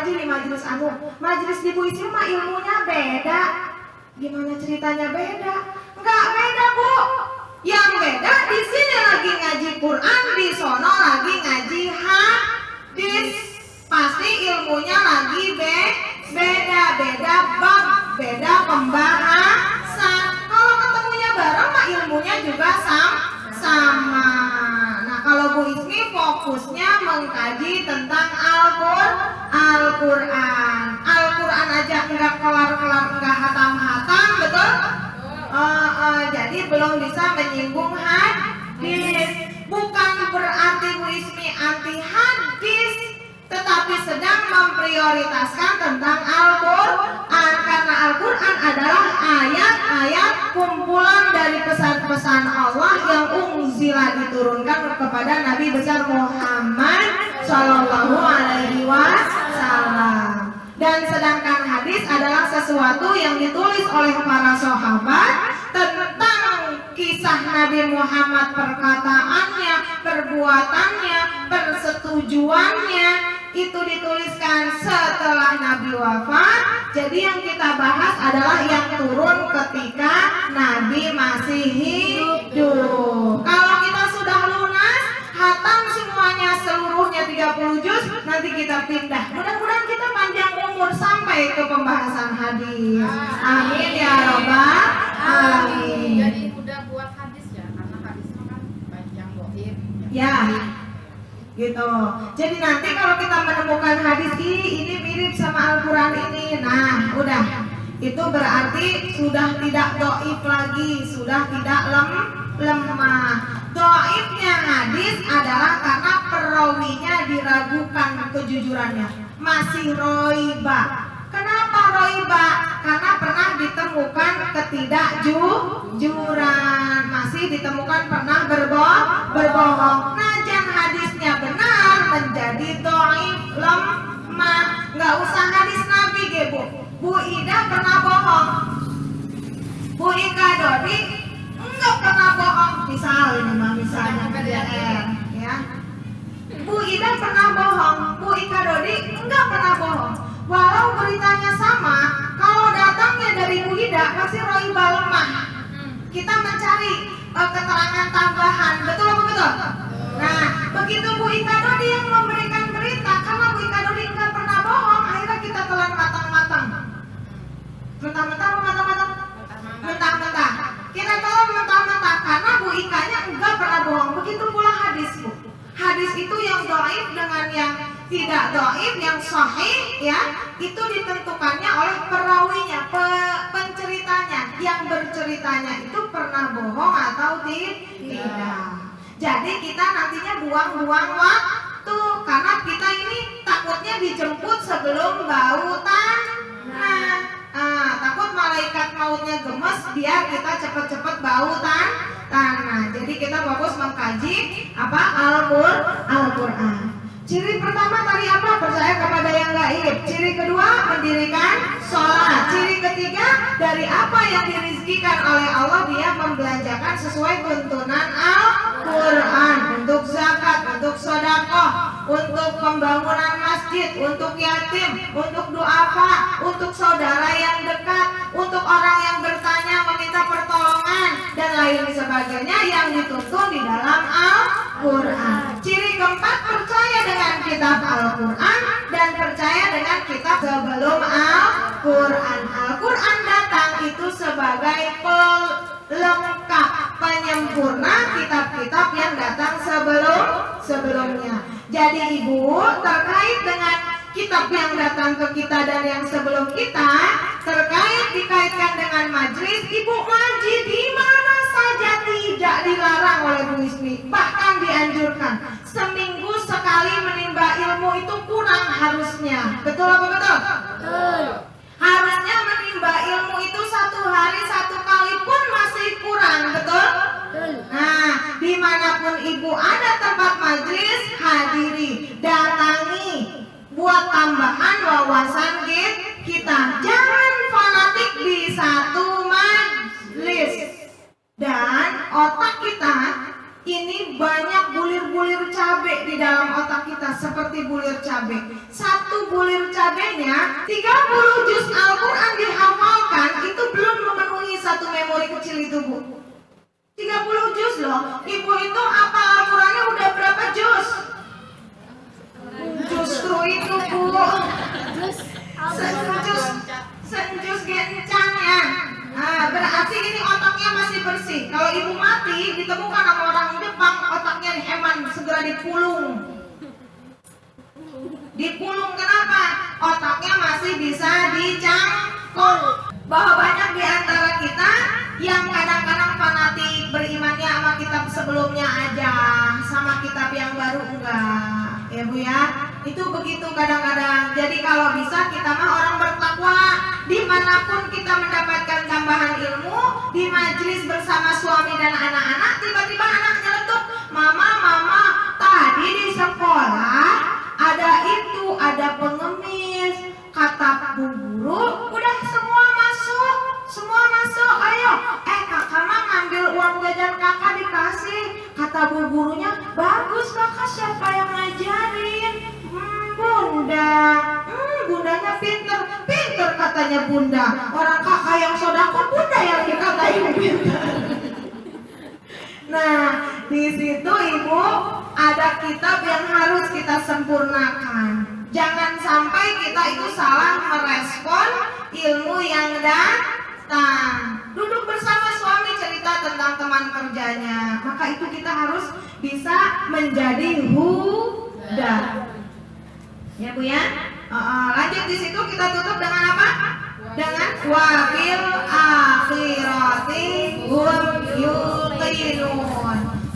ngaji di majelis anu. Majelis di Bu Ismi mah ilmunya beda. Gimana ceritanya beda? Enggak beda, Bu. Yang beda di sini lagi ngaji Quran, di sono lagi ngaji hadis. Pasti ilmunya lagi beda bab, beda pembahasan. Kalau ketemunya bareng mah ilmunya juga sama. Nah, kalau Bu Ismi fokusnya mengkaji tentang Al-Quran. Al-Quran aja enggak kelar-kelar, enggak hatam-hatam, betul? Jadi belum bisa menyinggung hadis. Bukan berarti Bu Ismi anti hadis, tetapi sedang memprioritaskan tentang Al-Quran, karena Al-Quran adalah ayat-ayat kumpulan dari pesan-pesan Allah yang unzila diturunkan kepada Nabi besar Muhammad Sallallahu Alaihi Wasallam. Dan sedangkan hadis adalah sesuatu yang ditulis oleh para sahabat tentang kisah Nabi Muhammad, perkataannya, perbuatannya, persetujuannya, itu dituliskan setelah Nabi wafat. Jadi yang kita bahas adalah yang turun ketika Nabi masih hidup. Kalau kita sudah lunas, hatam semuanya seluruhnya 30 juz, nanti kita pindah. Mudah-mudahan kita panjang umur sampai ke pembahasan hadis. Amin ya rabbal alamin. Jadi mudah buat hadis ya, karena hadis kan panjang goib. Ya, gitu. Jadi nanti kalau kita menemukan hadis ini mirip sama Al-Quran ini, nah udah, itu berarti sudah tidak doif lagi, sudah tidak lemah. Doifnya hadis adalah karena perawinya diragukan kejujurannya, masih roiba. Kenapa roiba? Karena pernah ditemukan ketidakjujuran, masih ditemukan pernah berbohong. Najan hadisnya benar menjadi doif, lemah. Nggak usah hadis Nabi, Bu Ida pernah bohong, Bu Ika Dodi enggak pernah bohong. Misalnya ya. Bu Ida pernah bohong, Bu Ika Dodi enggak pernah bohong. Walau beritanya sama, kalau datangnya dari Bu Ida pasti roiba lemah. Kita mencari keterangan tambahan, betul apa betul? Nah, begitu Bu Ika Dodi yang memberikan berita, karena Bu Ika Dodi enggak pernah bohong, akhirnya kita telan matang-matang. Mentah-mentah. Kita telan mentah-mentah karena Bu Ikanya enggak pernah bohong. Begitu pula hadis, Bu. Hadis itu yang doif dengan yang tidak doif, yang sahih ya, itu ditentukannya oleh perawinya, penceritanya. Yang berceritanya itu pernah bohong atau tidak. Jadi kita nantinya buang-buang waktu, karena kita ini takutnya dijemput sebelum bau tanah. Takut malaikat mautnya gemes biar kita cepet-cepet bau tanah. Jadi kita fokus mengkaji apa? Al-Quran. Ciri pertama tadi apa? Percaya kepada yang gaib. Ciri kedua, mendirikan sholat. Ciri ketiga, dari apa yang dirizkikan oleh Allah dia membelanjakan sesuai tuntunan Al-Quran. Untuk zakat, untuk sedekah, untuk pembangunan masjid, untuk yatim, untuk duafa, untuk saudara yang dekat, untuk orang yang bertanya meminta pertolongan dan lain sebagainya yang dituntun di dalam Al-Quran. Ciri keempat, percaya dengan kitab Al-Quran dan percaya dengan kitab sebelum Al-Quran. Al-Quran datang itu sebagai pelengkap, penyempurna kitab-kitab yang datang sebelumnya. Jadi Ibu, terkait dengan kitab yang datang ke kita dan yang sebelum kita, terkait dikaitkan dengan majlis, Ibu ngaji di mana saja tidak dilarang oleh Bu Ismi, bahkan dianjurkan. Seminggu sekali menimba ilmu itu kurang harusnya. Betul apa betul? Betul. Harusnya menimba ilmu itu 1 hari 1 kali pun masih kurang, betul? Nah, dimanapun Ibu ada tempat majlis, hadiri, datangi, buat tambahan wawasan kita. Jangan fanatik di satu majlis. Dan otak kita ini banyak bulir-bulir cabai di dalam otak kita seperti bulir cabai. Satu bulir cabainya 30 juz Al-Quran dihafalkan itu belum memenuhi satu memori kecil itu, Bu. 30 juz loh. Ibu itu apa Al-Qurannya udah berapa juz? Justru itu, Bu. Senjus gencang ya. Nah, berarti ini otaknya masih bersih. Kalau ibu mati ditemukan sama orang Jepang, otaknya diheman, segera dipulung. Dipulung kenapa? Otaknya masih bisa dicangkul. Bahwa banyak di antara kita yang kadang-kadang fanatik berimannya sama kitab sebelumnya aja, sama kitab yang baru enggak. Ya Bu ya, itu begitu kadang-kadang. Jadi kalau bisa kita mah orang bertakwa, dimanapun kita mendapatkan tambahan ilmu, di majelis bersama suami dan anak-anak, tiba-tiba anak nyeletuk, mama, tadi di sekolah ada itu, ada pengemis, kata bu guru, udah semua masuk, ayo, kakak mah ngambil uang jajan kakak dikasih, kata bu gurunya, bagus kakak, siapa yang ngajarin? Bundanya pinter katanya bunda. Orang kakak yang sodako, bunda yang dikatain pinter. Nah, di situ ibu ada kitab yang harus kita sempurnakan. Jangan sampai kita itu salah merespon ilmu yang datang. Duduk bersama suami cerita tentang teman kerjanya, maka itu kita harus bisa menjadi huda. Ya Bu ya. Lanjut di situ kita tutup dengan apa? Dengan wabil akhirati hum yuqinun.